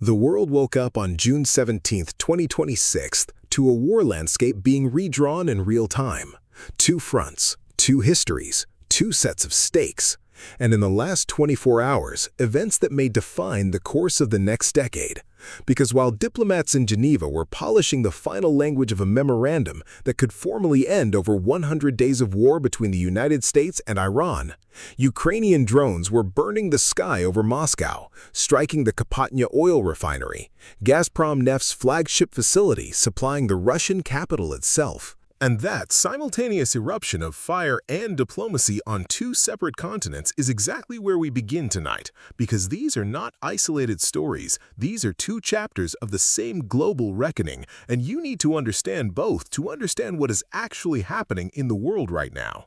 The world woke up on June 17, 2026, to a war landscape being redrawn in real time. Two fronts, two histories, two sets of stakes. And in the last 24 hours, events that may define the course of the next decade. Because while diplomats in Geneva were polishing the final language of a memorandum that could formally end over 100 days of war between the United States and Iran, Ukrainian drones were burning the sky over Moscow, striking the Kapotnya oil refinery, Gazprom Neft's flagship facility supplying the Russian capital itself. And that simultaneous eruption of fire and diplomacy on two separate continents is exactly where we begin tonight, because these are not isolated stories. These are two chapters of the same global reckoning, and you need to understand both to understand what is actually happening in the world right now.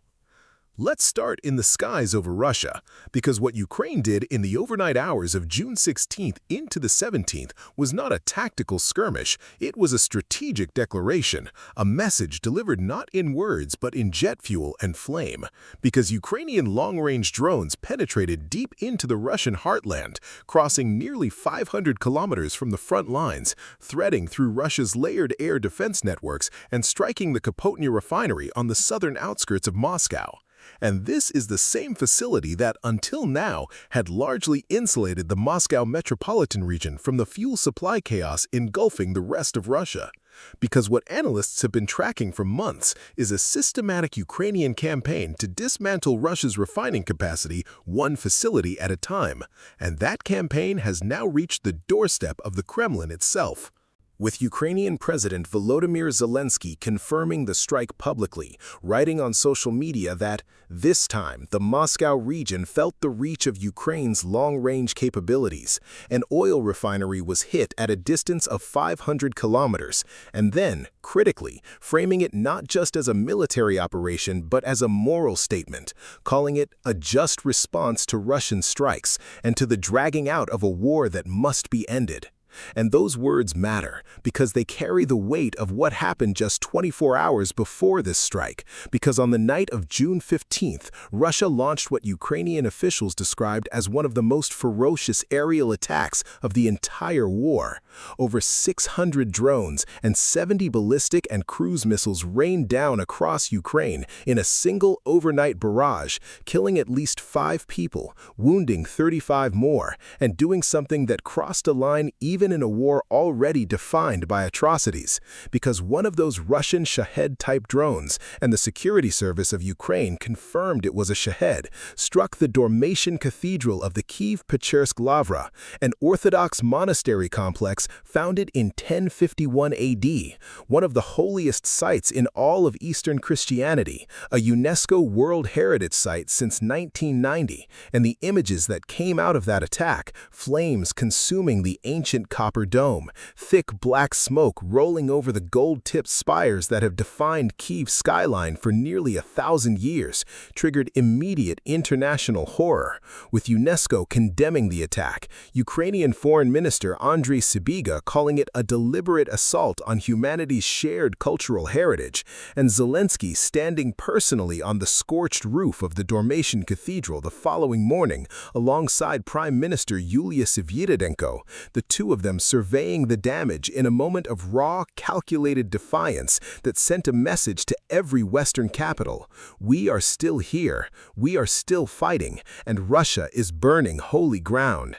Let's start in the skies over Russia, because what Ukraine did in the overnight hours of June 16th into the 17th was not a tactical skirmish, it was a strategic declaration, a message delivered not in words but in jet fuel and flame, because Ukrainian long-range drones penetrated deep into the Russian heartland, crossing nearly 500 kilometers from the front lines, threading through Russia's layered air defense networks and striking the Kapotnya refinery on the southern outskirts of Moscow. And this is the same facility that, until now, had largely insulated the Moscow metropolitan region from the fuel supply chaos engulfing the rest of Russia. Because what analysts have been tracking for months is a systematic Ukrainian campaign to dismantle Russia's refining capacity one facility at a time. And that campaign has now reached the doorstep of the Kremlin itself. With Ukrainian President Volodymyr Zelensky confirming the strike publicly, writing on social media that, this time, the Moscow region felt the reach of Ukraine's long-range capabilities. An oil refinery was hit at a distance of 500 kilometers, and then, critically, framing it not just as a military operation but as a moral statement, calling it a just response to Russian strikes and to the dragging out of a war that must be ended. And those words matter because they carry the weight of what happened just 24 hours before this strike, because on the night of June 15th, Russia launched what Ukrainian officials described as one of the most ferocious aerial attacks of the entire war. Over 600 drones and 70 ballistic and cruise missiles rained down across Ukraine in a single overnight barrage, killing at least 5 people, wounding 35 more, and doing something that crossed a line even in a war already defined by atrocities, because one of those Russian Shahed-type drones, and the security service of Ukraine confirmed it was a Shahed, struck the Dormatian Cathedral of the Kyiv-Pechersk Lavra, an Orthodox monastery complex founded in 1051 AD, one of the holiest sites in all of Eastern Christianity, a UNESCO World Heritage Site since 1990, and the images that came out of that attack, flames consuming the ancient copper dome, thick black smoke rolling over the gold-tipped spires that have defined Kyiv's skyline for nearly 1,000 years, triggered immediate international horror. With UNESCO condemning the attack, Ukrainian Foreign Minister Andriy Sybiga calling it a deliberate assault on humanity's shared cultural heritage, and Zelensky standing personally on the scorched roof of the Dormatian Cathedral the following morning alongside Prime Minister Yulia Sviridenko, the two of them surveying the damage in a moment of raw, calculated defiance that sent a message to every Western capital. We are still here, we are still fighting, and Russia is burning holy ground.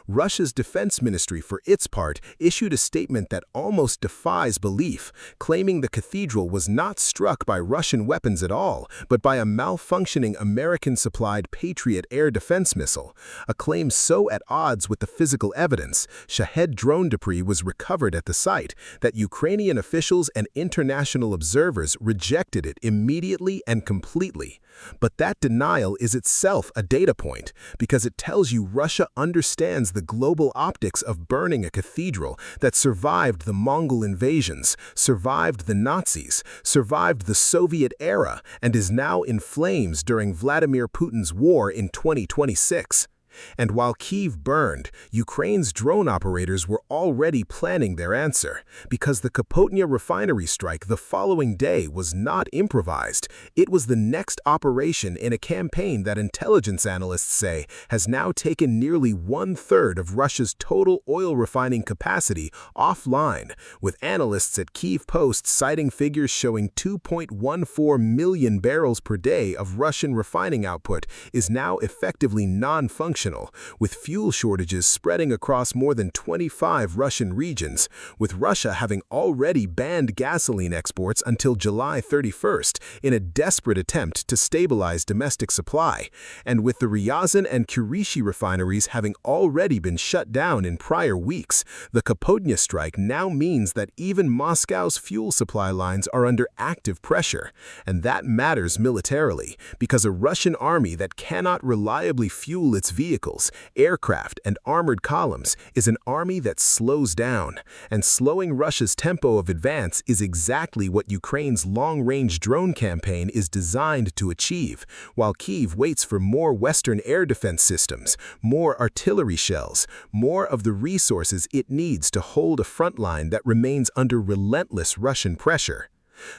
Russia's defense ministry, for its part, issued a statement that almost defies belief, claiming the cathedral was not struck by Russian weapons at all, but by a malfunctioning American-supplied Patriot air defense missile, a claim so at odds with the physical evidence, Shahed drone debris was recovered at the site, that Ukrainian officials and international observers rejected it immediately and completely. But that denial is itself a data point, because it tells you Russia understands the global optics of burning a cathedral that survived the Mongol invasions, survived the Nazis, survived the Soviet era, and is now in flames during Vladimir Putin's war in 2026. And while Kyiv burned, Ukraine's drone operators were already planning their answer, because the Kapotnya refinery strike the following day was not improvised. It was the next operation in a campaign that intelligence analysts say has now taken nearly one-third of Russia's total oil refining capacity offline, with analysts at Kyiv Post citing figures showing 2.14 million barrels per day of Russian refining output is now effectively non-functional, with fuel shortages spreading across more than 25 Russian regions, with Russia having already banned gasoline exports until July 31st in a desperate attempt to stabilize domestic supply, and with the Ryazan and Kurishi refineries having already been shut down in prior weeks. The Kapotnya strike now means that even Moscow's fuel supply lines are under active pressure, and that matters militarily, because a Russian army that cannot reliably fuel its vehicles, aircraft, and armored columns is an army that slows down, and slowing Russia's tempo of advance is exactly what Ukraine's long-range drone campaign is designed to achieve, while Kyiv waits for more Western air defense systems, more artillery shells, more of the resources it needs to hold a front line that remains under relentless Russian pressure.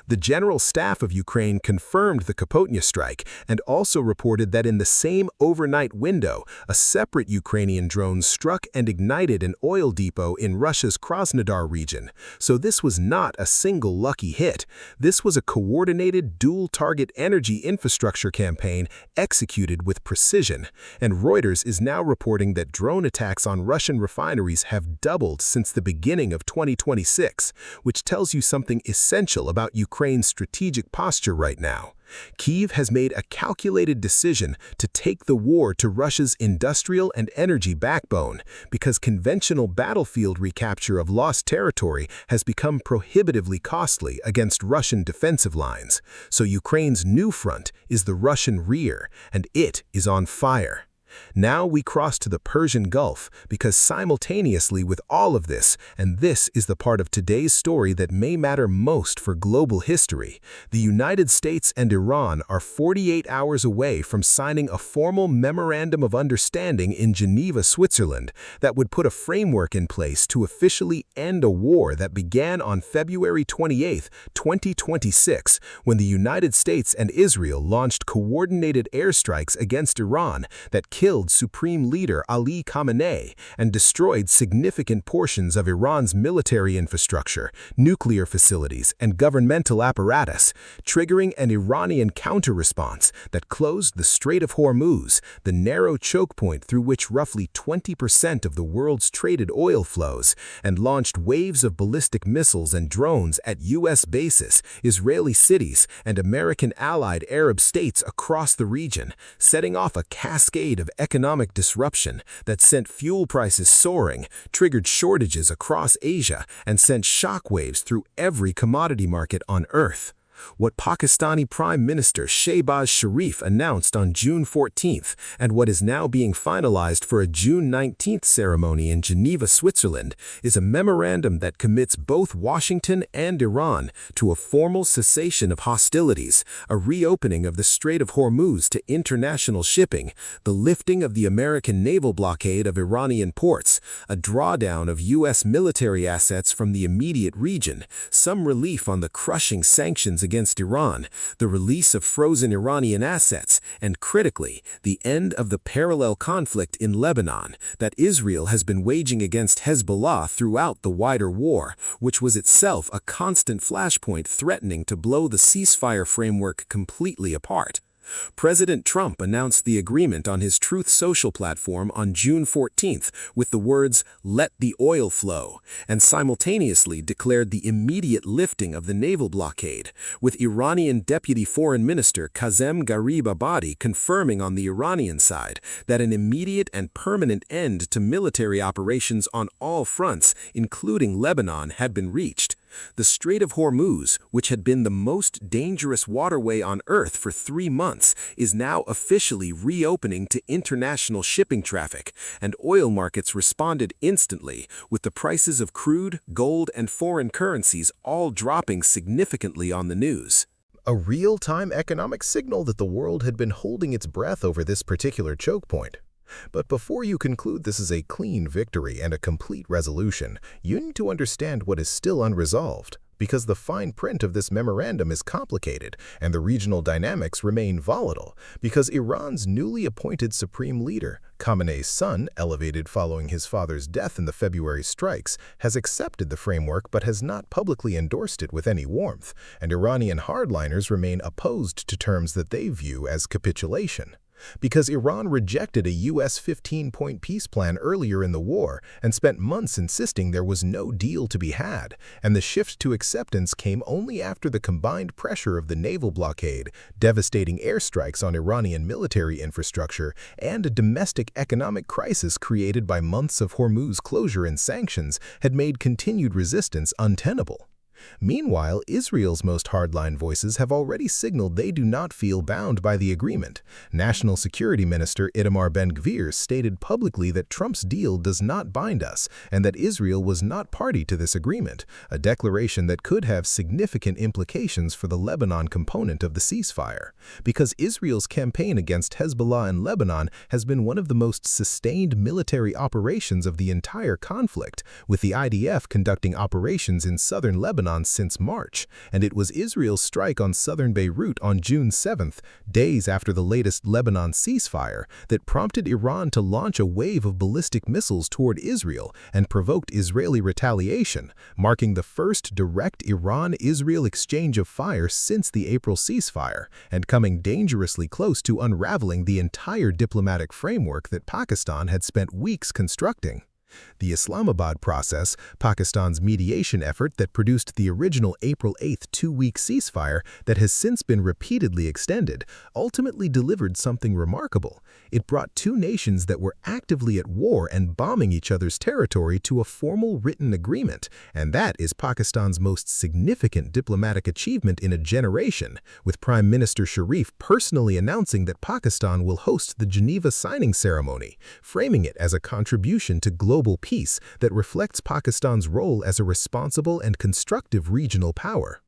The General Staff of Ukraine confirmed the Kapotnya strike and also reported that in the same overnight window, a separate Ukrainian drone struck and ignited an oil depot in Russia's Krasnodar region. So this was not a single lucky hit. This was a coordinated dual-target energy infrastructure campaign executed with precision. And Reuters is now reporting that drone attacks on Russian refineries have doubled since the beginning of 2026, which tells you something essential about Ukraine's strategic posture right now. Kyiv has made a calculated decision to take the war to Russia's industrial and energy backbone, because conventional battlefield recapture of lost territory has become prohibitively costly against Russian defensive lines. So Ukraine's new front is the Russian rear, and it is on fire. Now we cross to the Persian Gulf, because simultaneously with all of this, and this is the part of today's story that may matter most for global history, the United States and Iran are 48 hours away from signing a formal Memorandum of Understanding in Geneva, Switzerland, that would put a framework in place to officially end a war that began on February 28, 2026, when the United States and Israel launched coordinated airstrikes against Iran that killed Supreme Leader Ali Khamenei and destroyed significant portions of Iran's military infrastructure, nuclear facilities, and governmental apparatus, triggering an Iranian counter-response that closed the Strait of Hormuz, the narrow choke point through which roughly 20% of the world's traded oil flows, and launched waves of ballistic missiles and drones at U.S. bases, Israeli cities, and American allied Arab states across the region, setting off a cascade of economic disruption that sent fuel prices soaring, triggered shortages across Asia, and sent shockwaves through every commodity market on Earth. What Pakistani Prime Minister Shehbaz Sharif announced on June 14th, and what is now being finalized for a June 19th ceremony in Geneva, Switzerland, is a memorandum that commits both Washington and Iran to a formal cessation of hostilities, a reopening of the Strait of Hormuz to international shipping, the lifting of the American naval blockade of Iranian ports, a drawdown of U.S. military assets from the immediate region, some relief on the crushing sanctions against Iran, the release of frozen Iranian assets, and critically, the end of the parallel conflict in Lebanon that Israel has been waging against Hezbollah throughout the wider war, which was itself a constant flashpoint threatening to blow the ceasefire framework completely apart. President Trump announced the agreement on his Truth Social platform on June 14th with the words, "Let the oil flow," and simultaneously declared the immediate lifting of the naval blockade, with Iranian Deputy Foreign Minister Kazem Garib-Abadi confirming on the Iranian side that an immediate and permanent end to military operations on all fronts, including Lebanon, had been reached. The Strait of Hormuz, which had been the most dangerous waterway on Earth for 3 months, is now officially reopening to international shipping traffic, and oil markets responded instantly, with the prices of crude, gold, and foreign currencies all dropping significantly on the news. A real-time economic signal that the world had been holding its breath over this particular choke point. But before you conclude this is a clean victory and a complete resolution, you need to understand what is still unresolved, because the fine print of this memorandum is complicated and the regional dynamics remain volatile, because Iran's newly appointed supreme leader, Khamenei's son, elevated following his father's death in the February strikes, has accepted the framework but has not publicly endorsed it with any warmth, and Iranian hardliners remain opposed to terms that they view as capitulation. Because Iran rejected a U.S. 15-point peace plan earlier in the war and spent months insisting there was no deal to be had, and the shift to acceptance came only after the combined pressure of the naval blockade, devastating airstrikes on Iranian military infrastructure, and a domestic economic crisis created by months of Hormuz closure and sanctions had made continued resistance untenable. Meanwhile, Israel's most hardline voices have already signaled they do not feel bound by the agreement. National Security Minister Itamar Ben-Gvir stated publicly that Trump's deal does not bind us and that Israel was not party to this agreement, a declaration that could have significant implications for the Lebanon component of the ceasefire. Because Israel's campaign against Hezbollah in Lebanon has been one of the most sustained military operations of the entire conflict, with the IDF conducting operations in southern Lebanon since March, and it was Israel's strike on southern Beirut on June 7th, days after the latest Lebanon ceasefire, that prompted Iran to launch a wave of ballistic missiles toward Israel and provoked Israeli retaliation, marking the first direct Iran-Israel exchange of fire since the April ceasefire, and coming dangerously close to unraveling the entire diplomatic framework that Pakistan had spent weeks constructing. The Islamabad process, Pakistan's mediation effort that produced the original April 8th two-week ceasefire that has since been repeatedly extended, ultimately delivered something remarkable. It brought two nations that were actively at war and bombing each other's territory to a formal written agreement, and that is Pakistan's most significant diplomatic achievement in a generation, with Prime Minister Sharif personally announcing that Pakistan will host the Geneva signing ceremony, framing it as a contribution to global peace that reflects Pakistan's role as a responsible and constructive regional power.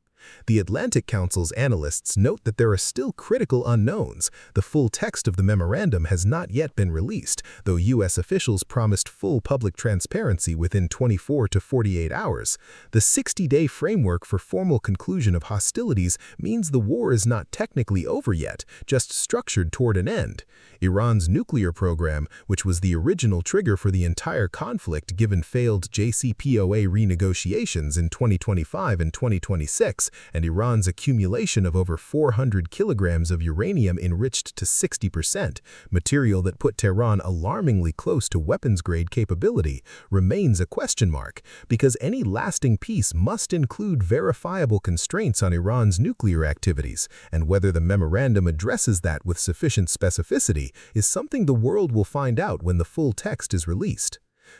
The Atlantic Council's analysts note that there are still critical unknowns. The full text of the memorandum has not yet been released, though U.S. officials promised full public transparency within 24 to 48 hours. The 60-day framework for formal conclusion of hostilities means the war is not technically over yet, just structured toward an end. Iran's nuclear program, which was the original trigger for the entire conflict given failed JCPOA renegotiations in 2025 and 2026, and Iran's accumulation of over 400 kilograms of uranium enriched to 60%, material that put Tehran alarmingly close to weapons-grade capability, remains a question mark, because any lasting peace must include verifiable constraints on Iran's nuclear activities, and whether the memorandum addresses that with sufficient specificity is something the world will find out when the full text is released.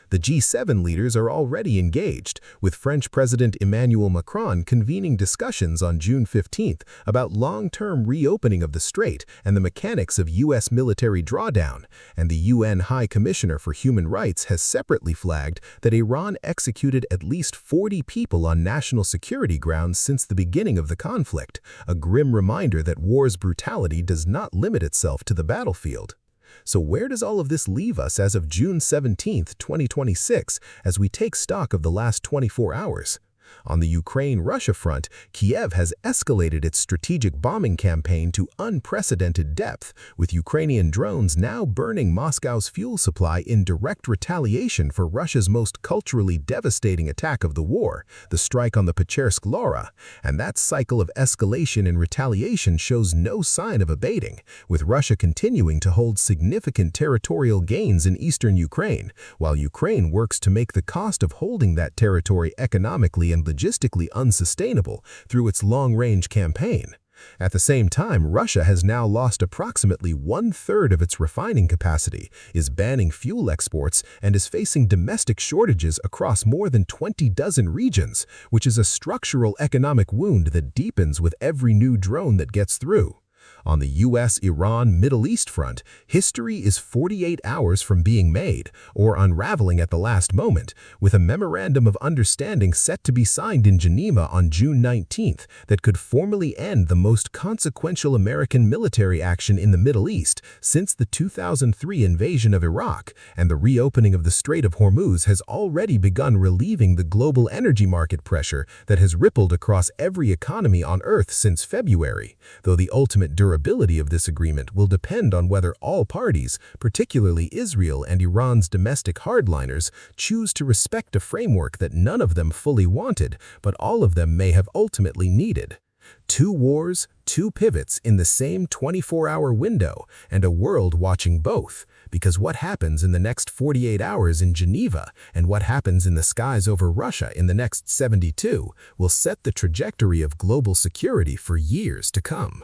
The G7 leaders are already engaged, with French President Emmanuel Macron convening discussions on June 15th about long-term reopening of the strait and the mechanics of U.S. military drawdown, and the UN High Commissioner for Human Rights has separately flagged that Iran executed at least 40 people on national security grounds since the beginning of the conflict, a grim reminder that war's brutality does not limit itself to the battlefield. So where does all of this leave us as of June 17, 2026, as we take stock of the last 24 hours? On the Ukraine-Russia front, Kiev has escalated its strategic bombing campaign to unprecedented depth, with Ukrainian drones now burning Moscow's fuel supply in direct retaliation for Russia's most culturally devastating attack of the war, the strike on the Pechersk Lavra. And that cycle of escalation and retaliation shows no sign of abating, with Russia continuing to hold significant territorial gains in eastern Ukraine, while Ukraine works to make the cost of holding that territory economically and logistically unsustainable through its long-range campaign. At the same time, Russia has now lost approximately one-third of its refining capacity, is banning fuel exports, and is facing domestic shortages across more than 20 regions, which is a structural economic wound that deepens with every new drone that gets through. On the US-Iran-Middle East front, history is 48 hours from being made, or unraveling at the last moment, with a Memorandum of Understanding set to be signed in Geneva on June 19th that could formally end the most consequential American military action in the Middle East since the 2003 invasion of Iraq, and the reopening of the Strait of Hormuz has already begun relieving the global energy market pressure that has rippled across every economy on Earth since February, though the ultimate durability of this agreement will depend on whether all parties, particularly Israel and Iran's domestic hardliners, choose to respect a framework that none of them fully wanted, but all of them may have ultimately needed. Two wars, two pivots in the same 24-hour window, and a world watching both, because what happens in the next 48 hours in Geneva and what happens in the skies over Russia in the next 72 will set the trajectory of global security for years to come.